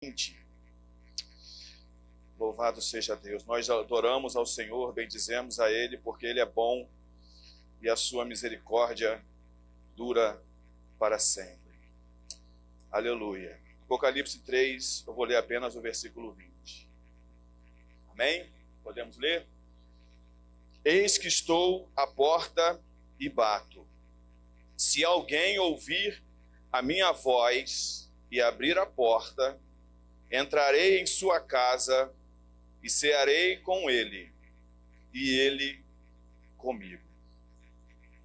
20. Louvado seja Deus. Nós adoramos ao Senhor, bendizemos a Ele, porque Ele é bom e a sua misericórdia dura para sempre. Aleluia. Apocalipse 3, eu vou ler apenas o versículo 20. Amém? Podemos ler? Eis que estou à porta e bato. Se alguém ouvir a minha voz e abrir a porta, entrarei em sua casa e cearei com ele, e ele comigo.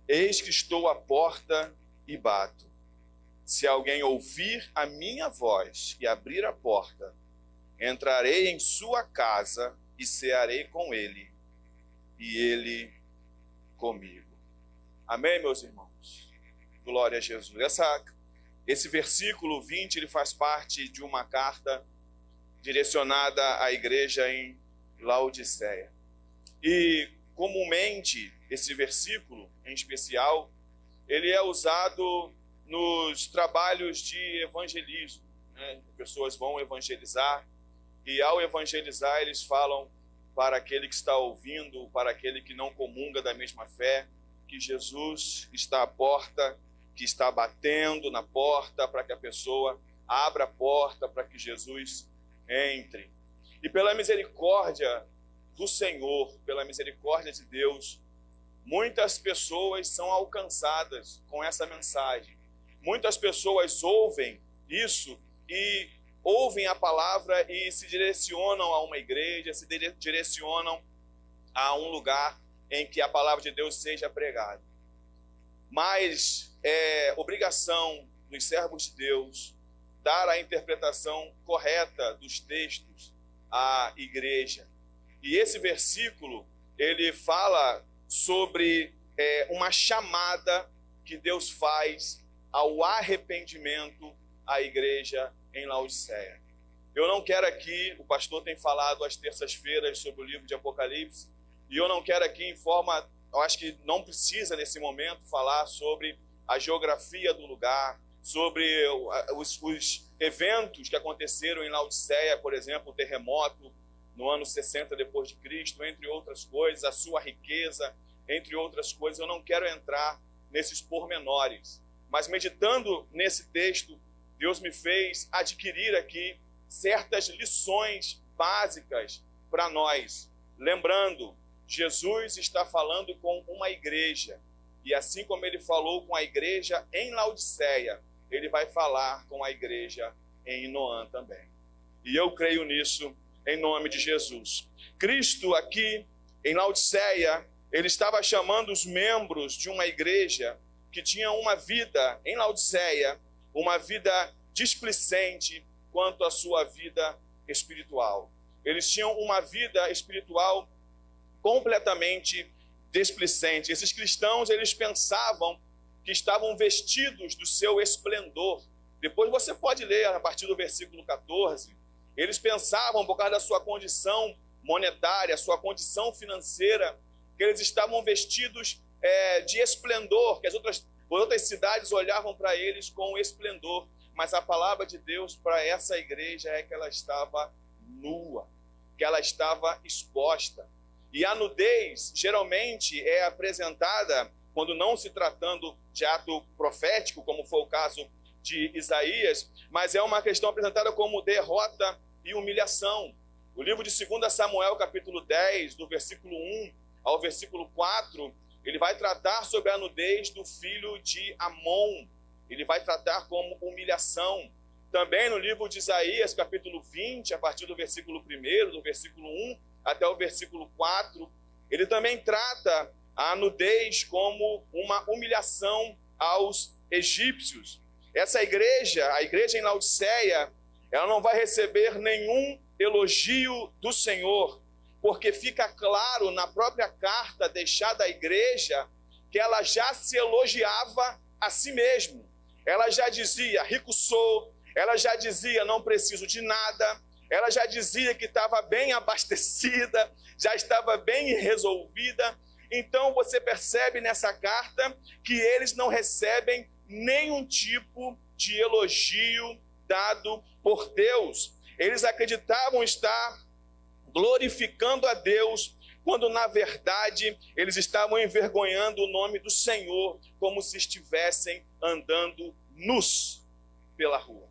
Eis que estou à porta e bato. Se alguém ouvir a minha voz e abrir a porta, entrarei em sua casa e cearei com ele, e ele comigo. Amém, meus irmãos? Glória a Jesus. Esse versículo 20, ele faz parte de uma carta direcionada à igreja em Laodiceia. E, comumente, esse versículo, em especial, ele é usado nos trabalhos de evangelismo. Pessoas vão evangelizar, e ao evangelizar eles falam para aquele que está ouvindo, para aquele que não comunga da mesma fé, que Jesus está à porta, que está batendo na porta para que a pessoa abra a porta para que Jesus entre. E pela misericórdia do Senhor, pela misericórdia de Deus, muitas pessoas são alcançadas com essa mensagem. Muitas pessoas ouvem isso e ouvem a palavra e se direcionam a uma igreja, se direcionam a um lugar em que a palavra de Deus seja pregada. Mas é obrigação dos servos de Deus dar a interpretação correta dos textos à igreja. E esse versículo, ele fala sobre uma chamada que Deus faz ao arrependimento à igreja em Laodiceia. Eu não quero aqui, o pastor tem falado às terças-feiras sobre o livro de Apocalipse, e eu não quero aqui eu acho que não precisa nesse momento falar sobre a geografia do lugar, sobre os eventos que aconteceram em Laodiceia, por exemplo, o terremoto no ano 60 depois de Cristo, entre outras coisas, a sua riqueza, entre outras coisas. Eu não quero entrar nesses pormenores, mas meditando nesse texto, Deus me fez adquirir aqui certas lições básicas para nós. Lembrando, Jesus está falando com uma igreja, e assim como ele falou com a igreja em Laodiceia, ele vai falar com a igreja em Inoã também. E eu creio nisso em nome de Jesus. Cristo aqui em Laodiceia, ele estava chamando os membros de uma igreja que tinha uma vida em Laodiceia, uma vida displicente quanto à sua vida espiritual. Eles tinham uma vida espiritual completamente displicente. Esses cristãos, eles pensavam que estavam vestidos do seu esplendor. Depois você pode ler a partir do versículo 14. Eles pensavam, por causa da sua condição monetária, sua condição financeira, que eles estavam vestidos de esplendor, que as outras cidades olhavam para eles com esplendor. Mas a palavra de Deus para essa igreja é que ela estava nua, que ela estava exposta. E a nudez geralmente é apresentada, quando não se tratando de ato profético, como foi o caso de Isaías, mas é uma questão apresentada como derrota e humilhação. O livro de 2 Samuel, capítulo 10, do versículo 1 ao versículo 4, ele vai tratar sobre a nudez do filho de Amon. Ele vai tratar como humilhação. Também no livro de Isaías, capítulo 20, a partir do versículo 1, do versículo 1 até o versículo 4, ele também trata a nudez como uma humilhação aos egípcios. Essa igreja, a igreja em Laodiceia, ela não vai receber nenhum elogio do Senhor, porque fica claro na própria carta deixada à igreja que ela já se elogiava a si mesma. Ela já dizia, rico sou, ela já dizia, não preciso de nada, ela já dizia que estava bem abastecida, já estava bem resolvida. Então você percebe nessa carta que eles não recebem nenhum tipo de elogio dado por Deus. eles acreditavam estar glorificando a Deus, quando na verdade eles estavam envergonhando o nome do Senhor, como se estivessem andando nus pela rua.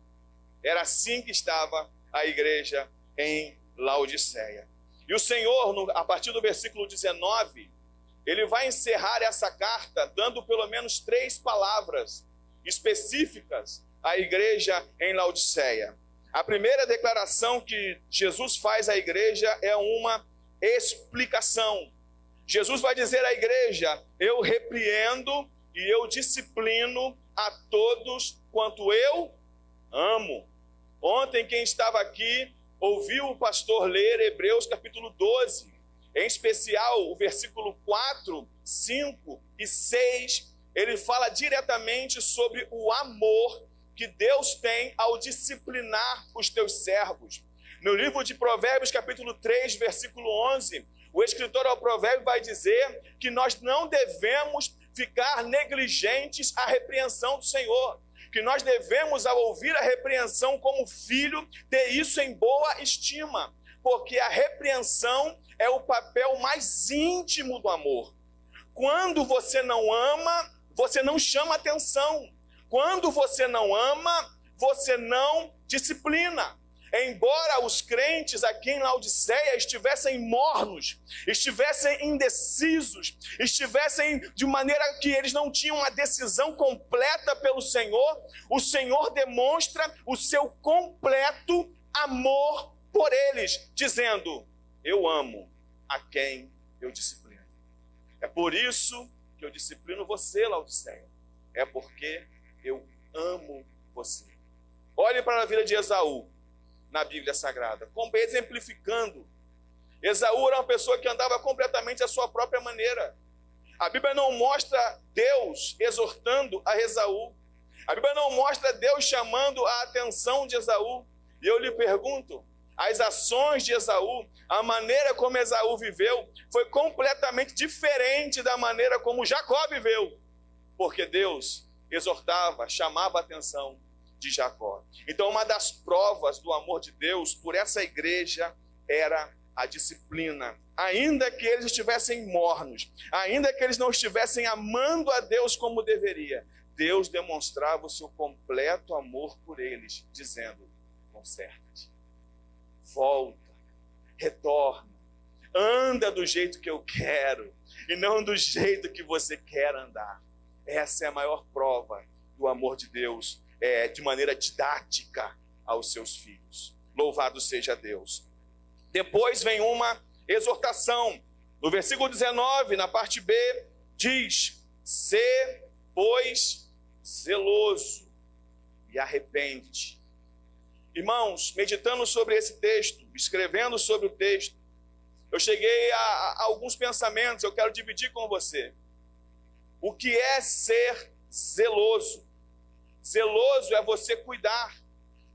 Era assim que estava a igreja em Laodiceia. E o Senhor, a partir do versículo 19, ele vai encerrar essa carta dando pelo menos 3 palavras específicas à igreja em Laodiceia. A primeira declaração que Jesus faz à igreja é uma explicação. Jesus vai dizer à igreja: eu repreendo e eu disciplino a todos quanto eu amo. Ontem, quem estava aqui ouviu o pastor ler Hebreus capítulo 12, em especial o versículo 4, 5 e 6, ele fala diretamente sobre o amor que Deus tem ao disciplinar os teus servos. No livro de Provérbios capítulo 3, versículo 11, o escritor ao provérbio vai dizer que nós não devemos ficar negligentes à repreensão do Senhor, que nós devemos, ao ouvir a repreensão como filho, ter isso em boa estima, porque a repreensão é o papel mais íntimo do amor. Quando você não ama, você não chama atenção. Quando você não ama, você não disciplina. Embora os crentes aqui em Laodiceia estivessem mornos, estivessem indecisos, estivessem de maneira que eles não tinham a decisão completa pelo Senhor, o Senhor demonstra o seu completo amor por eles, dizendo: eu amo a quem eu disciplino. É por isso que eu disciplino você, Laodiceia. É porque eu amo você. Olhe para a vida de Esaú na Bíblia Sagrada, como exemplificando. Esaú era uma pessoa que andava completamente à sua própria maneira. A Bíblia não mostra Deus exortando a Esaú. A Bíblia não mostra Deus chamando a atenção de Esaú. E eu lhe pergunto, as ações de Esaú, a maneira como Esaú viveu, foi completamente diferente da maneira como Jacó viveu. Porque Deus exortava, chamava a atenção de Jacó. Então, uma das provas do amor de Deus por essa igreja era a disciplina. Ainda que eles estivessem mornos, ainda que eles não estivessem amando a Deus como deveria, Deus demonstrava o seu completo amor por eles, dizendo: conserta-te, volta, retorna, anda do jeito que eu quero e não do jeito que você quer andar. Essa é a maior prova do amor de Deus, de maneira didática aos seus filhos. Louvado seja Deus. Depois vem uma exortação. No versículo 19, na parte B, diz: sê, pois, zeloso e arrepende-te. Irmãos, meditando sobre esse texto, escrevendo sobre o texto, eu cheguei a alguns pensamentos, eu quero dividir com você. O que é ser zeloso? Zeloso é você cuidar.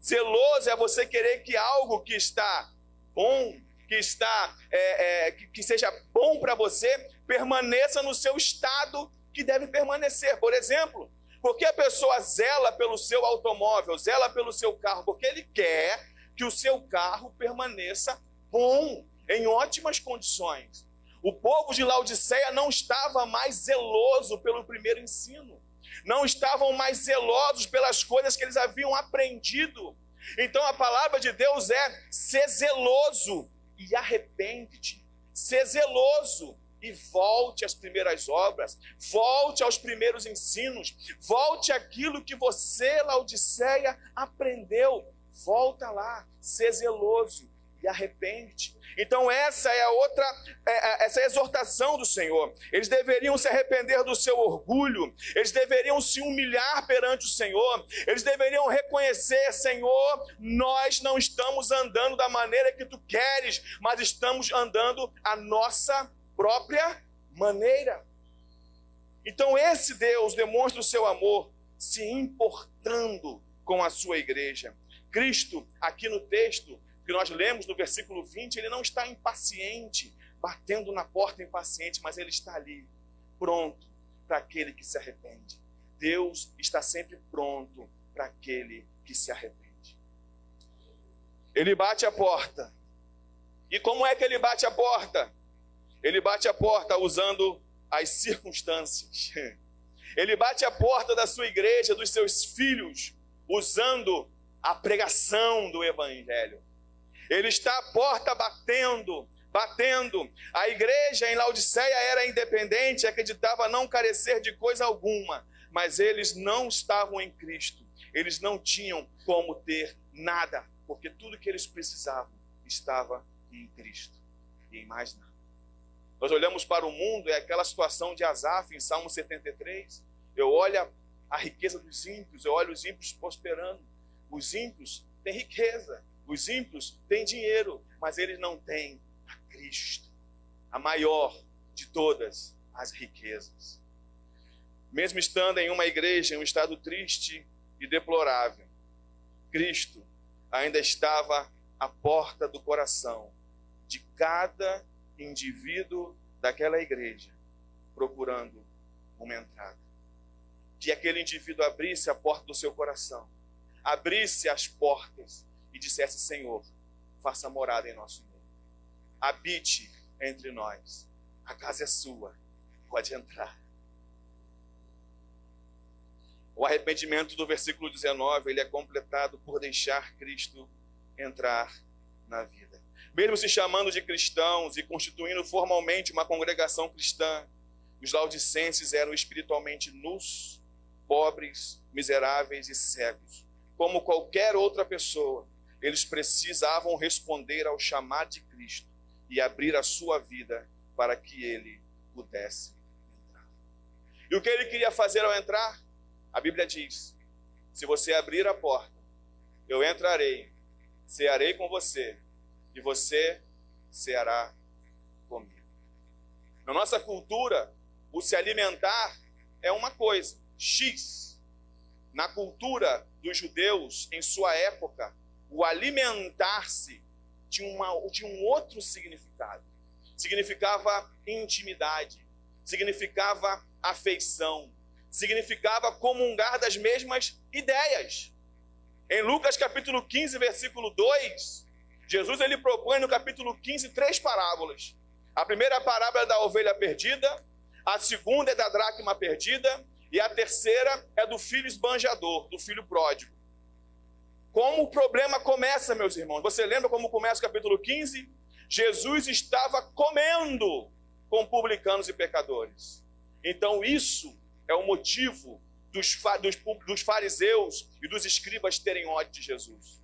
Zeloso é você querer que algo que está bom, que seja bom para você, permaneça no seu estado que deve permanecer. Por exemplo, por que a pessoa zela pelo seu automóvel, zela pelo seu carro? Porque ele quer que o seu carro permaneça bom, em ótimas condições. O povo de Laodiceia não estava mais zeloso pelo primeiro ensino. Não estavam mais zelosos pelas coisas que eles haviam aprendido. Então a palavra de Deus é: ser zeloso e arrepende-te. Ser zeloso e volte às primeiras obras, volte aos primeiros ensinos, volte àquilo que você, Laodiceia, aprendeu. Volta lá, ser zeloso e arrepende-te. Então essa é essa é a exortação do Senhor. Eles deveriam se arrepender do seu orgulho, eles deveriam se humilhar perante o Senhor, eles deveriam reconhecer: Senhor, nós não estamos andando da maneira que Tu queres, mas estamos andando a nossa própria maneira. Então esse Deus demonstra o seu amor se importando com a sua igreja. Cristo, aqui no texto que nós lemos no versículo 20, ele não está impaciente, batendo na porta impaciente, mas ele está ali, pronto para aquele que se arrepende. Deus está sempre pronto para aquele que se arrepende. Ele bate a porta. E como é que ele bate a porta? Ele bate a porta usando as circunstâncias. Ele bate a porta da sua igreja, dos seus filhos, usando a pregação do evangelho. Ele está à porta batendo. A igreja em Laodiceia era independente, acreditava não carecer de coisa alguma, mas eles não estavam em Cristo. Eles não tinham como ter nada, porque tudo que eles precisavam estava em Cristo e em mais nada. Nós olhamos para o mundo, é aquela situação de Asaf em Salmo 73. Eu olho a riqueza dos ímpios, eu olho os ímpios prosperando. Os ímpios têm riqueza, os ímpios têm dinheiro, mas eles não têm a Cristo, a maior de todas as riquezas. Mesmo estando em uma igreja em um estado triste e deplorável, Cristo ainda estava à porta do coração de cada indivíduo daquela igreja, procurando uma entrada. Que aquele indivíduo abrisse a porta do seu coração, abrisse as portas e dissesse: Senhor, faça morada em nosso meio. Habite entre nós. A casa é sua, pode entrar. O arrependimento do versículo 19, ele é completado por deixar Cristo entrar na vida. Mesmo se chamando de cristãos e constituindo formalmente uma congregação cristã, os laodicenses eram espiritualmente nus, pobres, miseráveis e cegos. Como qualquer outra pessoa, eles precisavam responder ao chamado de Cristo e abrir a sua vida para que ele pudesse entrar. E o que ele queria fazer ao entrar? A Bíblia diz: se você abrir a porta, eu entrarei, cearei com você, e você ceará comigo. Na nossa cultura, o se alimentar é uma coisa, X. Na cultura dos judeus, em sua época, o alimentar-se tinha um outro significado. Significava intimidade, significava afeição, significava comungar das mesmas ideias. Em Lucas capítulo 15, versículo 2, Jesus ele propõe no capítulo 15 3 parábolas. A primeira parábola é da ovelha perdida, a segunda é da dracma perdida e a terceira é do filho esbanjador, do filho pródigo. Como o problema começa, meus irmãos? Você lembra como começa o capítulo 15? Jesus estava comendo com publicanos e pecadores. Então isso é o motivo dos fariseus e dos escribas terem ódio de Jesus.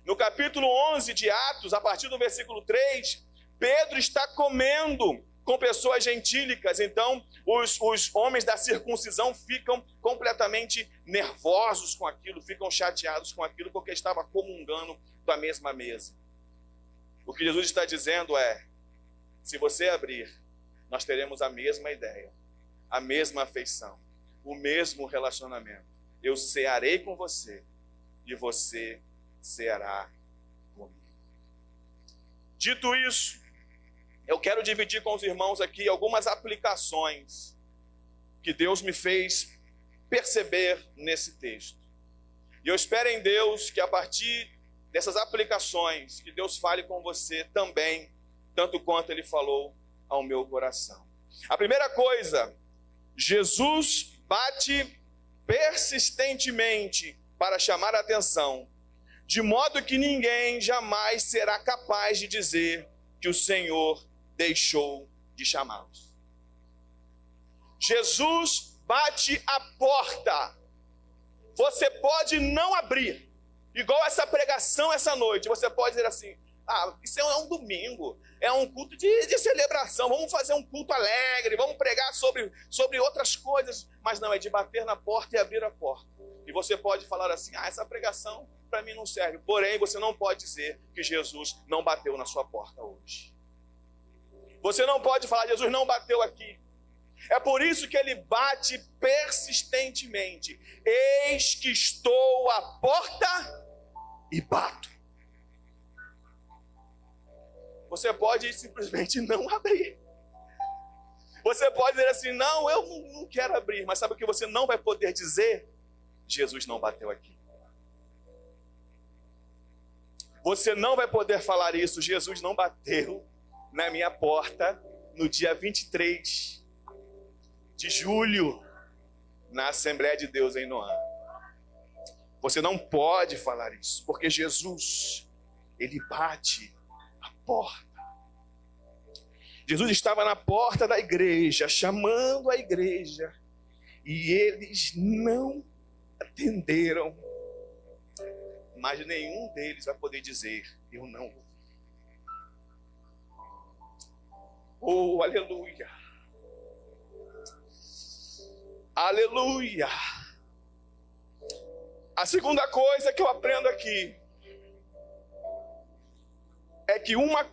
No capítulo 11 de Atos, a partir do versículo 3, Pedro está comendo com pessoas gentílicas. Então, os homens da circuncisão ficam completamente nervosos com aquilo, ficam chateados com aquilo, porque estava comungando da mesma mesa. O que Jesus está dizendo é: se você abrir, nós teremos a mesma ideia, a mesma afeição, o mesmo relacionamento. Eu cearei com você e você ceará comigo. Dito isso, eu quero dividir com os irmãos aqui algumas aplicações que Deus me fez perceber nesse texto. E eu espero em Deus que a partir dessas aplicações, que Deus fale com você também, tanto quanto Ele falou ao meu coração. A primeira coisa, Jesus bate persistentemente para chamar a atenção, de modo que ninguém jamais será capaz de dizer que o Senhor deixou de chamá-los. Jesus bate a porta. Você pode não abrir. Igual essa pregação essa noite. Você pode dizer assim: isso é um domingo, é um culto de celebração, vamos fazer um culto alegre, vamos pregar sobre outras coisas. Mas não, é de bater na porta e abrir a porta. E você pode falar assim: essa pregação para mim não serve. Porém, você não pode dizer que Jesus não bateu na sua porta hoje. Você não pode falar: Jesus não bateu aqui. É por isso que ele bate persistentemente. Eis que estou à porta e bato. Você pode simplesmente não abrir. Você pode dizer assim: não, eu não quero abrir. Mas sabe o que você não vai poder dizer? Jesus não bateu aqui. Você não vai poder falar isso. Jesus não bateu na minha porta no dia 23 de julho, na Assembleia de Deus em Noã. Você não pode falar isso, porque Jesus, ele bate a porta. Jesus estava na porta da igreja, chamando a igreja, e eles não atenderam. Mas nenhum deles vai poder dizer, eu não ouvi. Oh, aleluia! Aleluia! A segunda coisa que eu aprendo aqui é que uma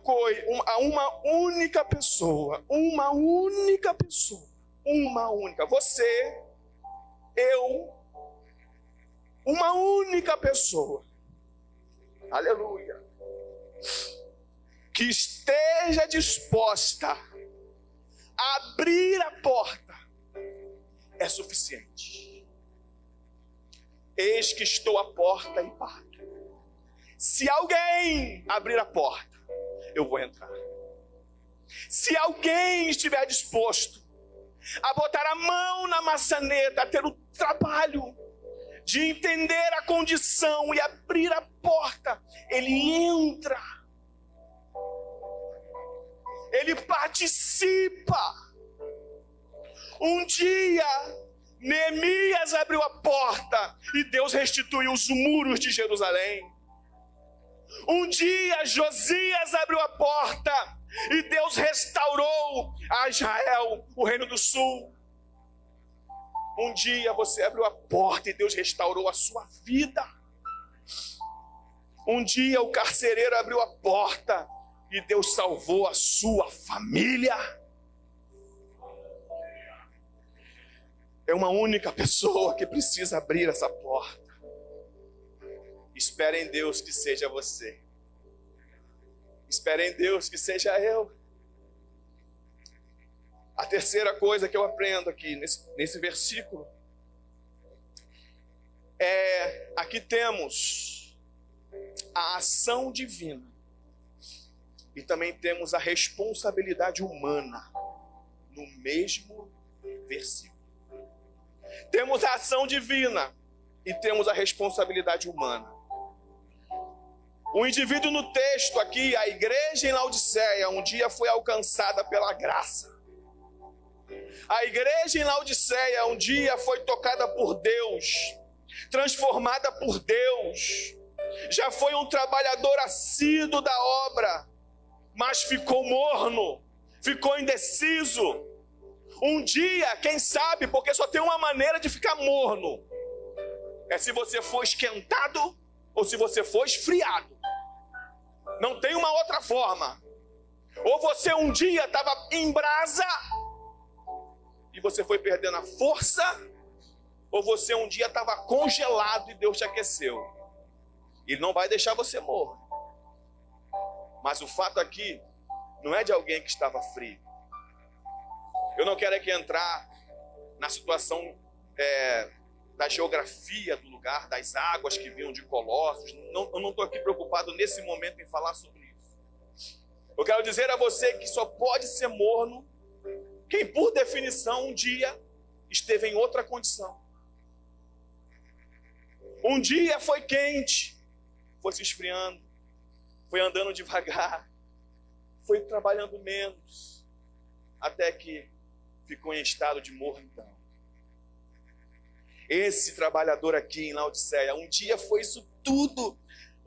única pessoa, você, eu, uma única pessoa, aleluia, que esteja disposta a abrir a porta, é suficiente. Eis que estou à porta e bato. Se alguém abrir a porta, eu vou entrar. Se alguém estiver disposto a botar a mão na maçaneta, a ter o trabalho de entender a condição e abrir a porta, ele entra. Ele participa. Um dia, Neemias abriu a porta e Deus restituiu os muros de Jerusalém. Um dia, Josias abriu a porta e Deus restaurou a Israel, o reino do sul. Um dia você abriu a porta e Deus restaurou a sua vida. Um dia o carcereiro abriu a porta e Deus salvou a sua família. É uma única pessoa que precisa abrir essa porta. Espere em Deus que seja você. Espere em Deus que seja eu. A terceira coisa que eu aprendo aqui nesse versículo é: aqui temos a ação divina e também temos a responsabilidade humana no mesmo versículo. Temos a ação divina e temos a responsabilidade humana. O indivíduo no texto aqui, a igreja em Laodiceia, um dia foi alcançada pela graça. A igreja em Laodiceia um dia foi tocada por Deus, transformada por Deus. Já foi um trabalhador assíduo da obra, mas ficou morno, ficou indeciso. Um dia, quem sabe, porque só tem uma maneira de ficar morno: é se você for esquentado ou se você for esfriado. Não tem uma outra forma. Ou você um dia estava em brasa e você foi perdendo a força, ou você um dia estava congelado e Deus te aqueceu. Ele não vai deixar você morrer. Mas o fato aqui não é de alguém que estava frio. Eu não quero aqui entrar na situação da geografia do lugar, das águas que vinham de Colossos. Eu não estou aqui preocupado nesse momento em falar sobre isso. Eu quero dizer a você que só pode ser morno quem, por definição, um dia esteve em outra condição. Um dia foi quente, foi se esfriando, foi andando devagar, foi trabalhando menos, até que ficou em estado de mornidão. Esse trabalhador aqui em Laodiceia, um dia foi isso tudo.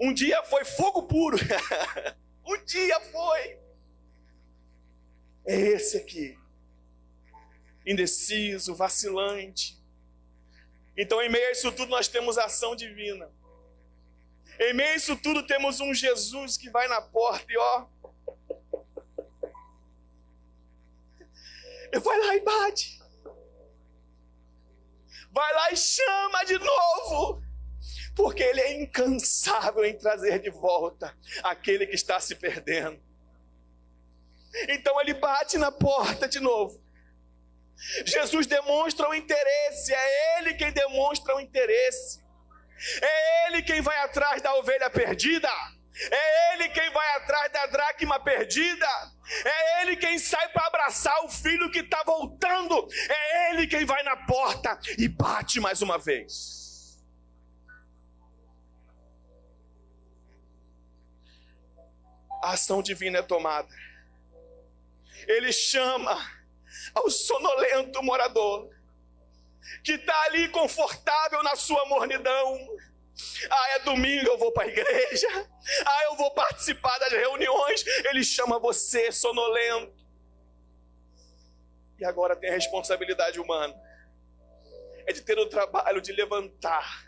Um dia foi fogo puro. Um dia foi. É esse aqui. Indeciso, vacilante. Então, em meio a isso tudo, nós temos a ação divina. Em meio a isso tudo, temos um Jesus que vai na porta e vai lá e bate. Vai lá e chama de novo. Porque ele é incansável em trazer de volta aquele que está se perdendo. Então ele bate na porta de novo. Jesus demonstra o interesse. É ele quem demonstra o interesse. É ele quem vai atrás da ovelha perdida. É Ele quem vai atrás da dracma perdida. É Ele quem sai para abraçar o filho que está voltando. É Ele quem vai na porta e bate mais uma vez. A ação divina é tomada. Ele chama ao sonolento morador que está ali confortável na sua mornidão. Ah, é domingo, eu vou para a igreja. Ah, eu vou participar das reuniões. Ele chama você, sonolento. E agora tem a responsabilidade humana. É de ter o trabalho de levantar,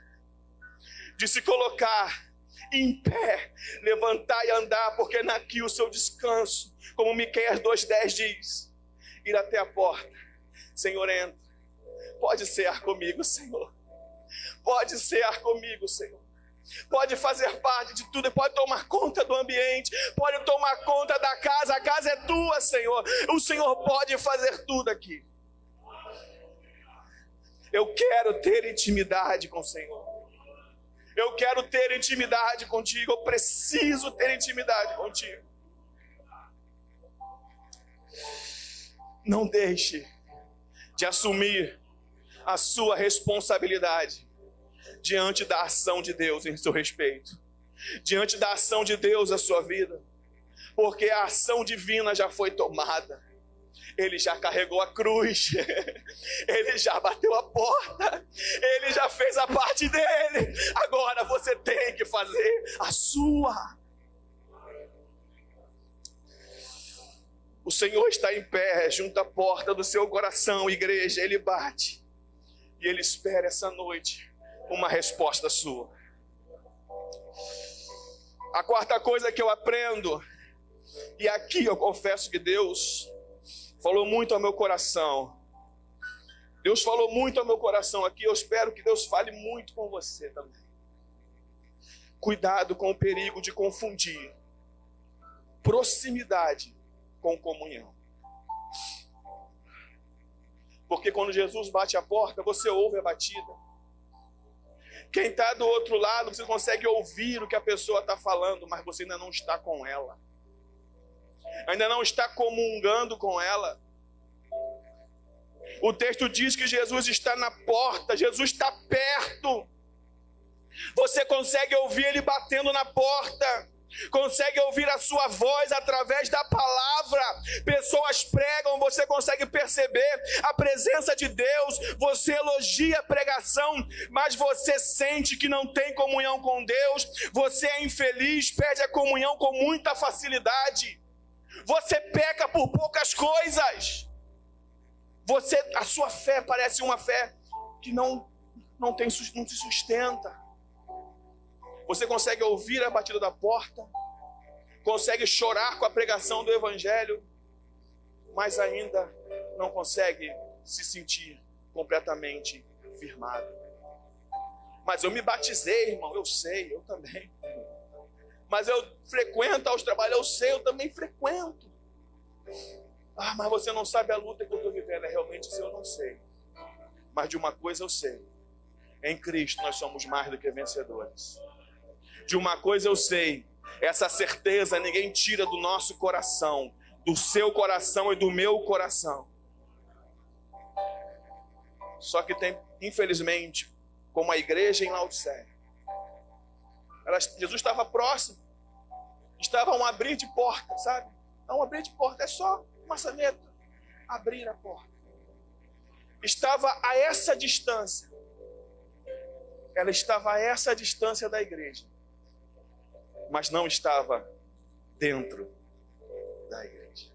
de se colocar em pé, levantar e andar, porque é aqui o seu descanso. Como Miqueias 2:10 diz, ir até a porta. Senhor, entra. Pode cear comigo, Senhor. Pode cear comigo, Senhor. Pode fazer parte de tudo, pode tomar conta do ambiente, pode tomar conta da casa. A casa é tua, Senhor. O Senhor pode fazer tudo aqui. Eu quero ter intimidade com o Senhor. Eu quero ter intimidade contigo. Eu preciso ter intimidade contigo. Não deixe de assumir a sua responsabilidade diante da ação de Deus em seu respeito, diante da ação de Deus na sua vida, porque a ação divina já foi tomada. Ele já carregou a cruz, Ele já bateu a porta, Ele já fez a parte dele. Agora você tem que fazer a sua. O Senhor está em pé junto à porta do seu coração, igreja. Ele bate e Ele espera essa noite uma resposta sua. A quarta coisa que eu aprendo, e aqui eu confesso que Deus falou muito ao meu coração. Deus falou muito ao meu coração aqui. Eu espero que Deus fale muito com você também. Cuidado com o perigo de confundir proximidade com comunhão. Porque quando Jesus bate a porta, você ouve a batida. Quem está do outro lado, você consegue ouvir o que a pessoa está falando, mas você ainda não está com ela. Ainda não está comungando com ela. O texto diz que Jesus está na porta, Jesus está perto. Você consegue ouvir Ele batendo na porta. Consegue ouvir a sua voz através da palavra. Pessoas pregam, você consegue perceber a presença de Deus. Você elogia a pregação, mas você sente que não tem comunhão com Deus. Você é infeliz, perde a comunhão com muita facilidade. Você peca por poucas coisas. A sua fé parece uma fé que não se sustenta. Você consegue ouvir a batida da porta, consegue chorar com a pregação do Evangelho, mas ainda não consegue se sentir completamente firmado. Mas eu me batizei, irmão, eu sei, eu também. Mas eu frequento aos trabalhos, eu sei, eu também frequento. Ah, mas você não sabe a luta que eu estou vivendo. Realmente isso eu não sei. Mas de uma coisa eu sei. Em Cristo nós somos mais do que vencedores. De uma coisa eu sei, essa certeza ninguém tira do nosso coração, do seu coração e do meu coração. Só que tem, infelizmente, como a igreja em Laodiceia, Jesus estava próximo, estava a um abrir de porta, sabe? A um abrir de porta, é só maçaneta, abrir a porta. Estava a essa distância, ela estava a essa distância da igreja, mas não estava dentro da igreja.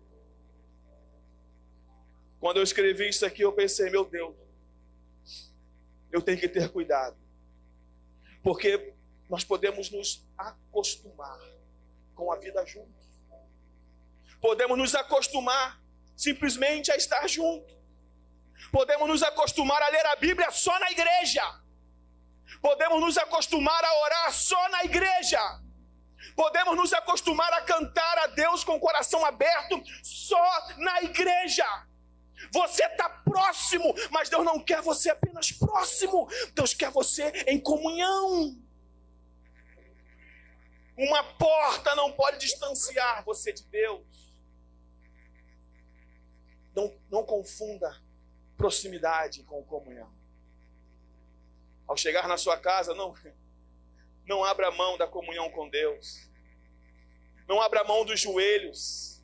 Quando eu escrevi isso aqui, eu pensei, meu Deus, eu tenho que ter cuidado, porque nós podemos nos acostumar com a vida juntos. Podemos nos acostumar simplesmente a estar juntos. Podemos nos acostumar a ler a Bíblia só na igreja. Podemos nos acostumar a orar só na igreja. Podemos nos acostumar a cantar a Deus com o coração aberto só na igreja. Você está próximo, mas Deus não quer você apenas próximo. Deus quer você em comunhão. Uma porta não pode distanciar você de Deus. Não confunda proximidade com comunhão. Ao chegar na sua casa, não abra mão da comunhão com Deus. Não abra mão dos joelhos.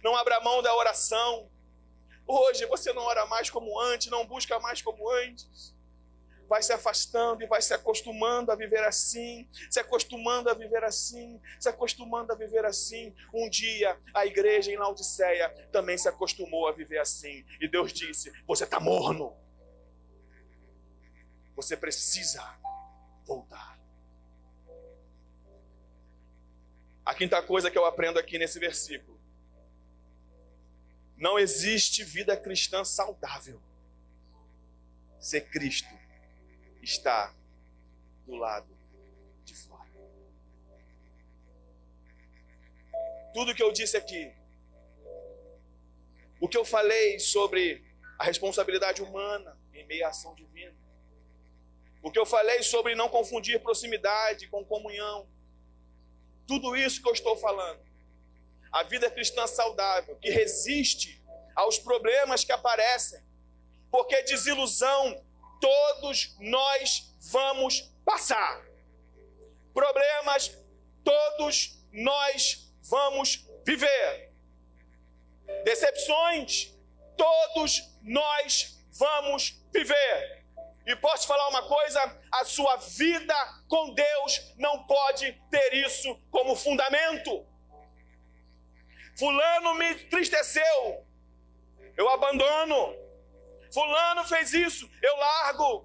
Não abra mão da oração. Hoje você não ora mais como antes, não busca mais como antes. Vai se afastando e vai se acostumando a viver assim, se acostumando a viver assim, se acostumando a viver assim. Um dia a igreja em Laodiceia também se acostumou a viver assim. E Deus disse: você está morno. Você precisa voltar. A quinta coisa que eu aprendo aqui nesse versículo: não existe vida cristã saudável se Cristo está do lado de fora. Tudo que eu disse aqui, o que eu falei sobre a responsabilidade humana em meio à ação divina, o que eu falei sobre não confundir proximidade com comunhão, tudo isso que eu estou falando, a vida cristã saudável, que resiste aos problemas que aparecem, porque desilusão todos nós vamos passar. Problemas todos nós vamos viver. Decepções todos nós vamos viver. E posso te falar uma coisa? A sua vida com Deus não pode ter isso como fundamento. Fulano me entristeceu, eu abandono. Fulano fez isso, eu largo.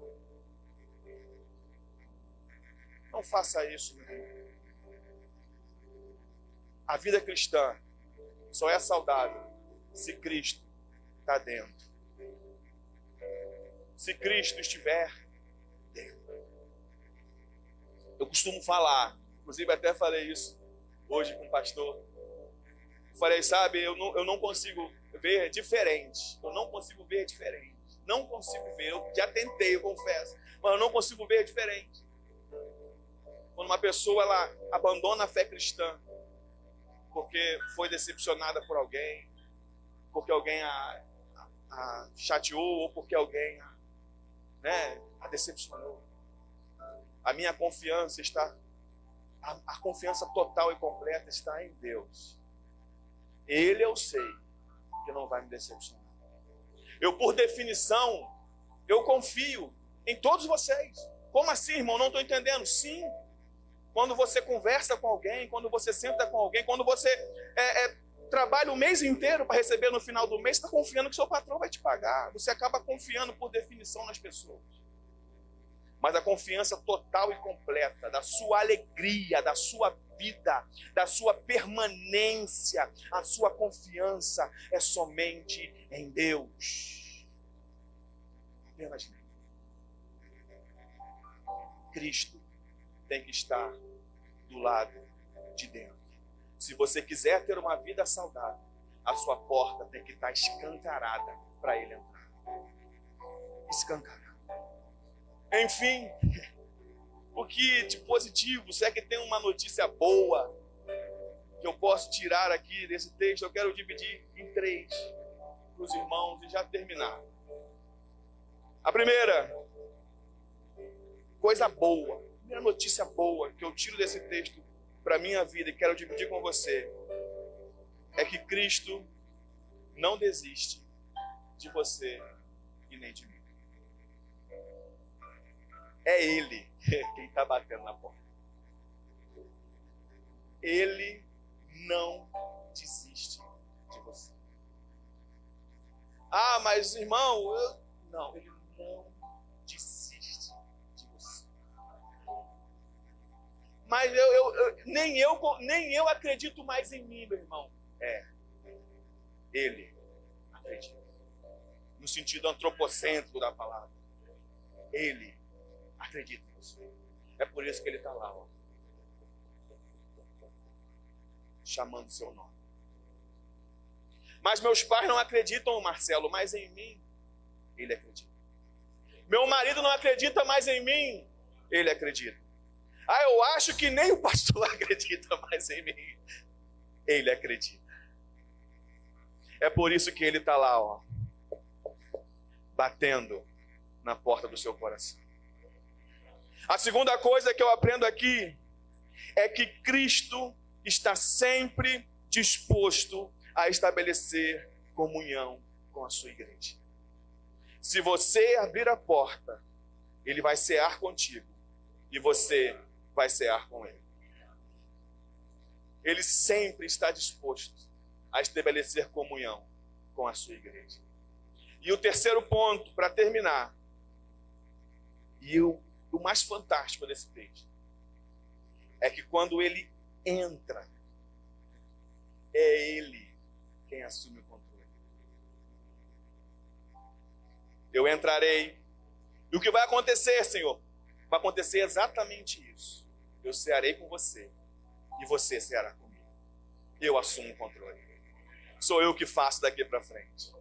Não faça isso, meu irmão. A vida cristã só é saudável se Cristo está dentro. Se Cristo estiver dentro. Eu costumo falar, inclusive até falei isso hoje com o pastor. Falei, sabe, eu não consigo ver diferente. Eu não consigo ver diferente. Não consigo ver. Eu já tentei, eu confesso. Mas eu não consigo ver diferente. Quando uma pessoa ela abandona a fé cristã porque foi decepcionada por alguém, porque alguém a chateou ou porque alguém a decepcionou. A minha confiança está... A confiança total e completa está em Deus. Ele eu sei que não vai me decepcionar. Eu, por definição, eu confio em todos vocês. Como assim, irmão? Não estou entendendo. Sim. Quando você conversa com alguém, quando você senta com alguém, quando você trabalha o mês inteiro para receber no final do mês, está confiando que seu patrão vai te pagar. Você acaba confiando, por definição, nas pessoas. Mas a confiança total e completa da sua alegria, da sua vida, da sua permanência, a sua confiança é somente em Deus. Apenas nele. Cristo tem que estar do lado de dentro. Se você quiser ter uma vida saudável, a sua porta tem que estar escancarada para ele entrar. Escancarada. Enfim, o que de positivo, se é que tem uma notícia boa que eu posso tirar aqui desse texto, eu quero dividir em 3 para os irmãos e já terminar. A primeira coisa boa, a primeira notícia boa que eu tiro desse texto para a minha vida e quero dividir com você é que Cristo não desiste de você e nem de mim. É Ele quem está batendo na porta. Ele não desiste de você. Ah, mas irmão, não, Ele não desiste de você. Mas nem eu acredito mais em mim, meu irmão. Ele acredita. No sentido antropocêntrico da palavra. Ele acredita em você. É por isso que ele está lá, ó, chamando seu nome. Mas meus pais não acreditam, Marcelo, mas em mim ele acredita. Meu marido não acredita mais em mim, ele acredita. Ah, eu acho que nem o pastor acredita mais em mim. Ele acredita. É por isso que ele está lá, ó, batendo na porta do seu coração. A segunda coisa que eu aprendo aqui é que Cristo está sempre disposto a estabelecer comunhão com a sua igreja. Se você abrir a porta, ele vai cear contigo e você vai cear com ele. Ele sempre está disposto a estabelecer comunhão com a sua igreja. E o terceiro ponto, para terminar, e o mais fantástico desse texto, é que quando ele entra, é ele quem assume o controle. Eu entrarei, e o que vai acontecer, Senhor? Vai acontecer exatamente isso. Eu cearei com você, e você ceará comigo. Eu assumo o controle. Sou eu que faço daqui para frente.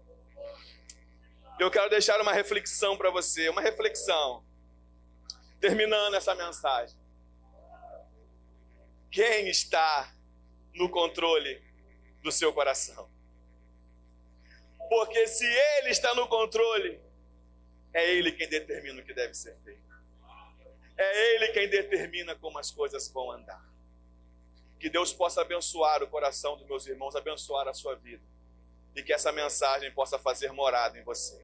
Eu quero deixar uma reflexão para você, uma reflexão, terminando essa mensagem. Quem está no controle do seu coração? Porque se ele está no controle, é ele quem determina o que deve ser feito. É ele quem determina como as coisas vão andar. Que Deus possa abençoar o coração dos meus irmãos, abençoar a sua vida. E que essa mensagem possa fazer morada em você.